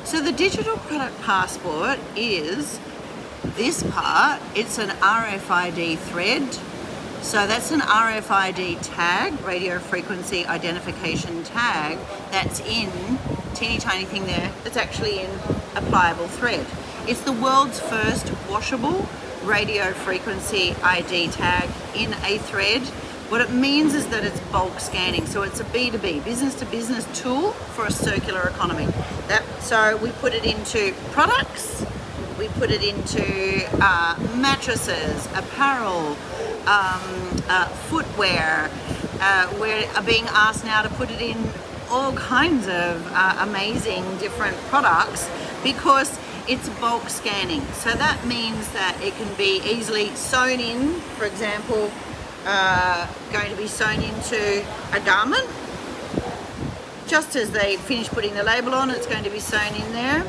So the digital product passport is this part. It's an RFID thread. So that's an RFID tag, radio frequency identification tag, that's in, teeny tiny thing there, that's actually in a pliable thread. It's the world's first washable radio frequency ID tag in a thread. What it means is that it's bulk scanning. So it's a B2B, business to business tool for a circular economy. So we put it into products, we put it into mattresses, apparel, footwear. We're being asked now to put it in all kinds of amazing different products because it's bulk scanning. So that means that it can be easily sewn in, for example, going to be sewn into a garment. Just as they finish putting the label on, it's going to be sewn in there.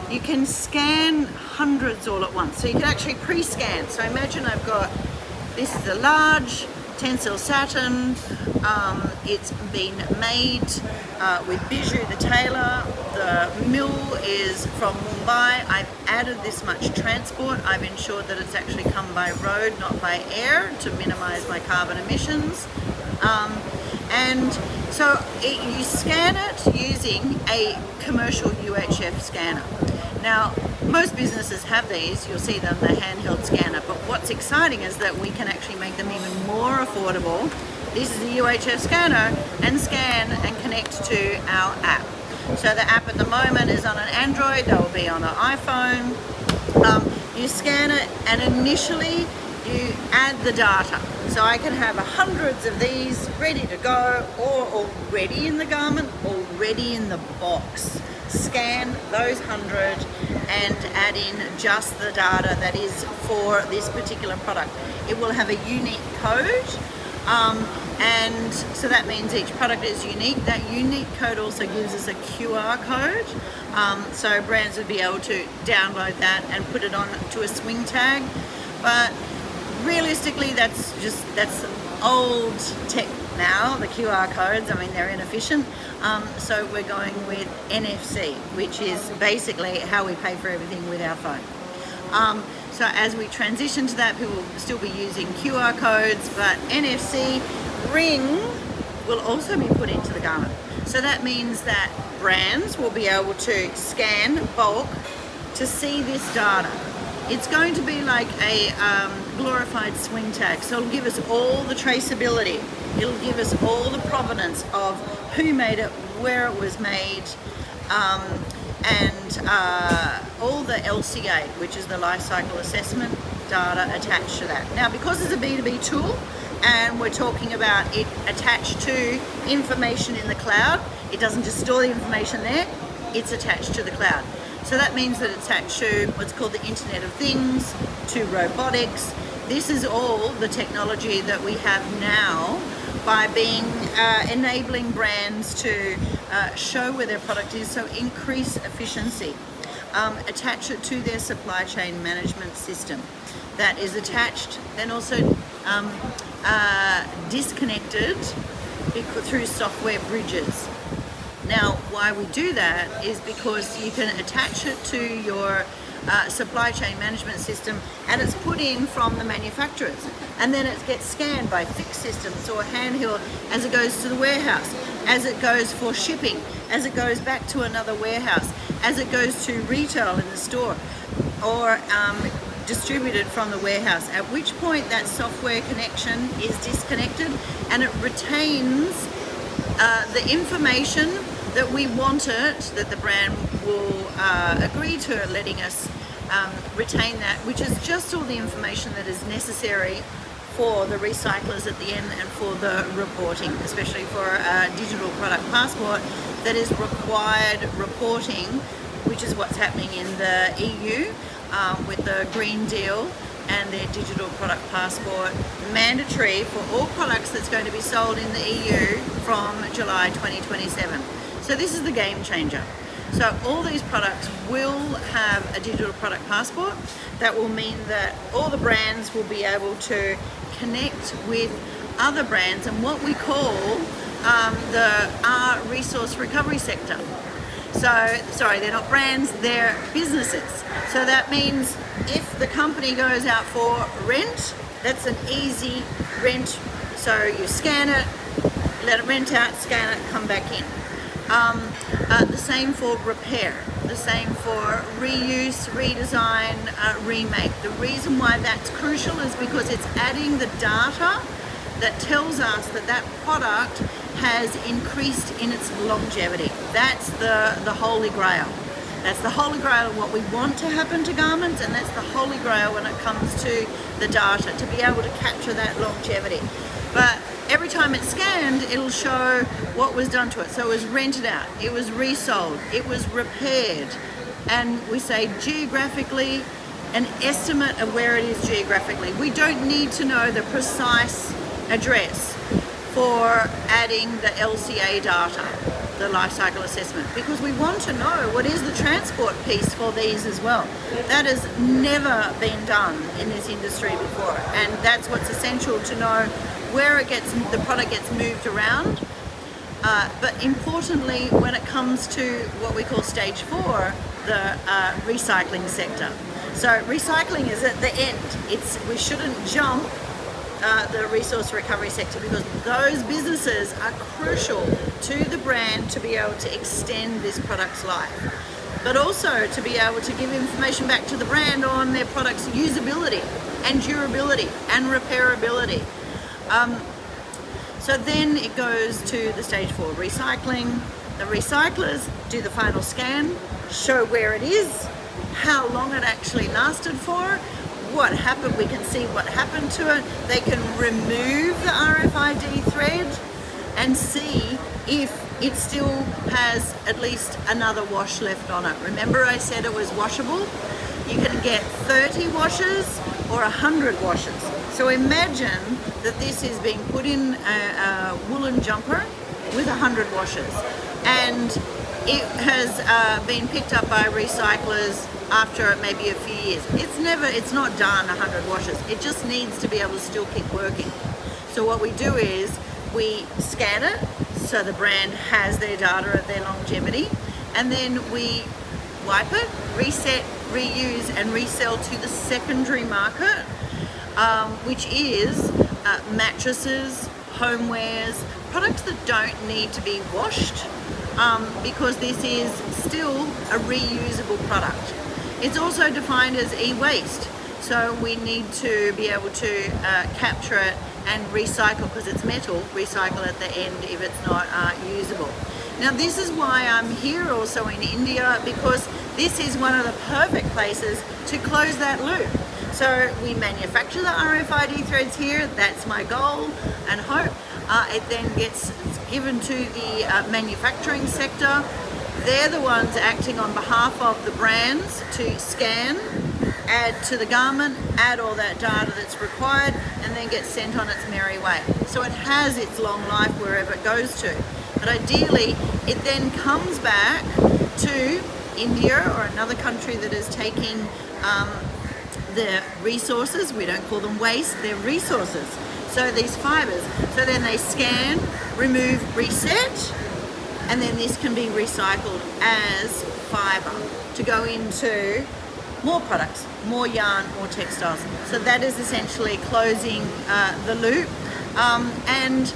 You can scan hundreds all at once. So you can actually pre-scan. So imagine I've got, this is a large tencel satin. It's been made with Bijou the tailor. The mill is from Mumbai. I've added this much transport. I've ensured that it's actually come by road, not by air, to minimize my carbon emissions. And so you scan it using a commercial UHF scanner. Now, most businesses have these. You'll see them, the handheld scanner. But what's exciting is that we can actually make them even more affordable. This is a UHF scanner, and scan and connect to our app. So the app at the moment is on an Android, that will be on an iPhone. You scan it, and initially you add the data. So I can have hundreds of these ready to go, or already in the garment, already in the box. Scan those 100 and add in just the data that is for this particular product. It will have a unique code, and so that means each product is unique. That unique code also gives us a QR code, so brands would be able to download that and put it on to a swing tag. But realistically, that's old tech now, the QR codes. I mean, they're inefficient. So we're going with NFC, which is basically how we pay for everything with our phone. So as we transition to that, people will still be using QR codes, but NFC ring will also be put into the garment. So that means that brands will be able to scan bulk to see this data. It's going to be like a glorified swing tag. So it'll give us all the traceability. It'll give us all the provenance of who made it, where it was made, and all the LCA, which is the life cycle assessment data attached to that. Now, because it's a B2B tool and we're talking about it attached to information in the cloud, it doesn't just store the information there, it's attached to the cloud. So that means that it's attached to what's called the Internet of Things, to robotics. This is all the technology that we have now by being enabling brands to show where their product is, so increase efficiency. Attach it to their supply chain management system that is attached and also disconnected through software bridges. Now, why we do that is because you can attach it to your supply chain management system, and it's put in from the manufacturers, and then it gets scanned by fixed systems or handheld as it goes to the warehouse, as it goes for shipping, as it goes back to another warehouse, as it goes to retail in the store, or distributed from the warehouse, at which point that software connection is disconnected and it retains the information that we want it, that the brand will agree to letting us retain that, which is just all the information that is necessary for the recyclers at the end and for the reporting, especially for a digital product passport that is required reporting, which is what's happening in the EU with the Green Deal and their digital product passport, mandatory for all products that's going to be sold in the EU from July 2027. So this is the game changer. So all these products will have a digital product passport. That will mean that all the brands will be able to connect with other brands and what we call the resource recovery sector. So, sorry, they're not brands, they're businesses. So that means if the company goes out for rent, that's an easy rent. So you scan it, let it rent out, scan it, come back in. The same for repair, the same for reuse, redesign, remake. The reason why that's crucial is because it's adding the data that tells us that that product has increased in its longevity. That's the holy grail. That's the holy grail of what we want to happen to garments, and that's the holy grail when it comes to the data, to be able to capture that longevity. But every time it's scanned, it'll show what was done to it. So it was rented out, it was resold, it was repaired, and we say geographically, an estimate of where it is geographically. We don't need to know the precise address for adding the LCA data, the life cycle assessment, because we want to know what is the transport piece for these as well. That has never been done in this industry before, and that's what's essential to know where the product gets moved around. But importantly, when it comes to what we call stage 4, the recycling sector. So recycling is at the end. We shouldn't jump the resource recovery sector, because those businesses are crucial to the brand to be able to extend this product's life, but also to be able to give information back to the brand on their product's usability and durability and repairability. So then it goes to the stage 4 recycling. The recyclers do the final scan, show where it is, how long it actually lasted for, what happened, we can see what happened to it. They can remove the RFID thread and see if it still has at least another wash left on it. Remember I said it was washable? You can get 30 washes or 100 washes. So imagine that this is being put in a woolen jumper with 100 washes, and it has been picked up by recyclers after maybe a few years. It's not done 100 washes. It just needs to be able to still keep working. So what we do is we scan it so the brand has their data of their longevity, and then we wipe it, reset, reuse, and resell to the secondary market, which is mattresses, homewares, products that don't need to be washed, because this is still a reusable product. It's also defined as e-waste, so we need to be able to capture it and recycle, because it's metal, recycle at the end if it's not usable. Now this is why I'm here also in India, because this is one of the perfect places to close that loop. So we manufacture the RFID threads here, that's my goal and hope. It then gets given to the manufacturing sector. They're the ones acting on behalf of the brands to scan, add to the garment, add all that data that's required, and then get sent on its merry way. So it has its long life wherever it goes to. But ideally, it then comes back to India or another country that is taking the resources. We don't call them waste, they're resources. So these fibers. So then they scan, remove, reset, and then this can be recycled as fiber to go into more products, more yarn, more textiles. So that is essentially closing the loop and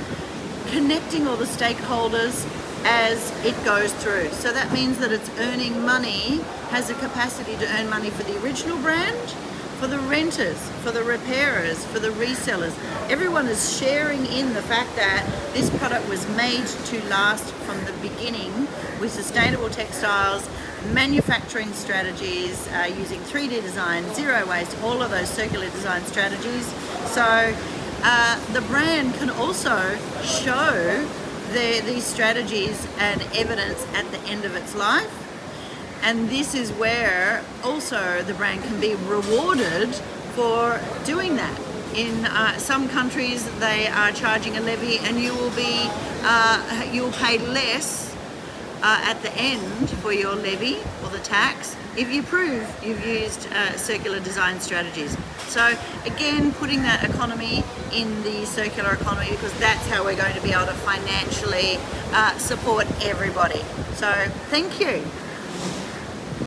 connecting all the stakeholders as it goes through. So that means that it's earning money, has the capacity to earn money for the original brand, for the renters, for the repairers, for the resellers. Everyone is sharing in the fact that this product was made to last from the beginning with sustainable textiles, manufacturing strategies, using 3D design, zero waste, all of those circular design strategies. So the brand can also show these strategies and evidence at the end of its life. And this is where also the brand can be rewarded for doing that. In some countries, they are charging a levy, and you will pay less at the end for your levy or the tax if you prove you've used circular design strategies. So again, putting that economy in the circular economy, because that's how we're going to be able to financially support everybody. So thank you.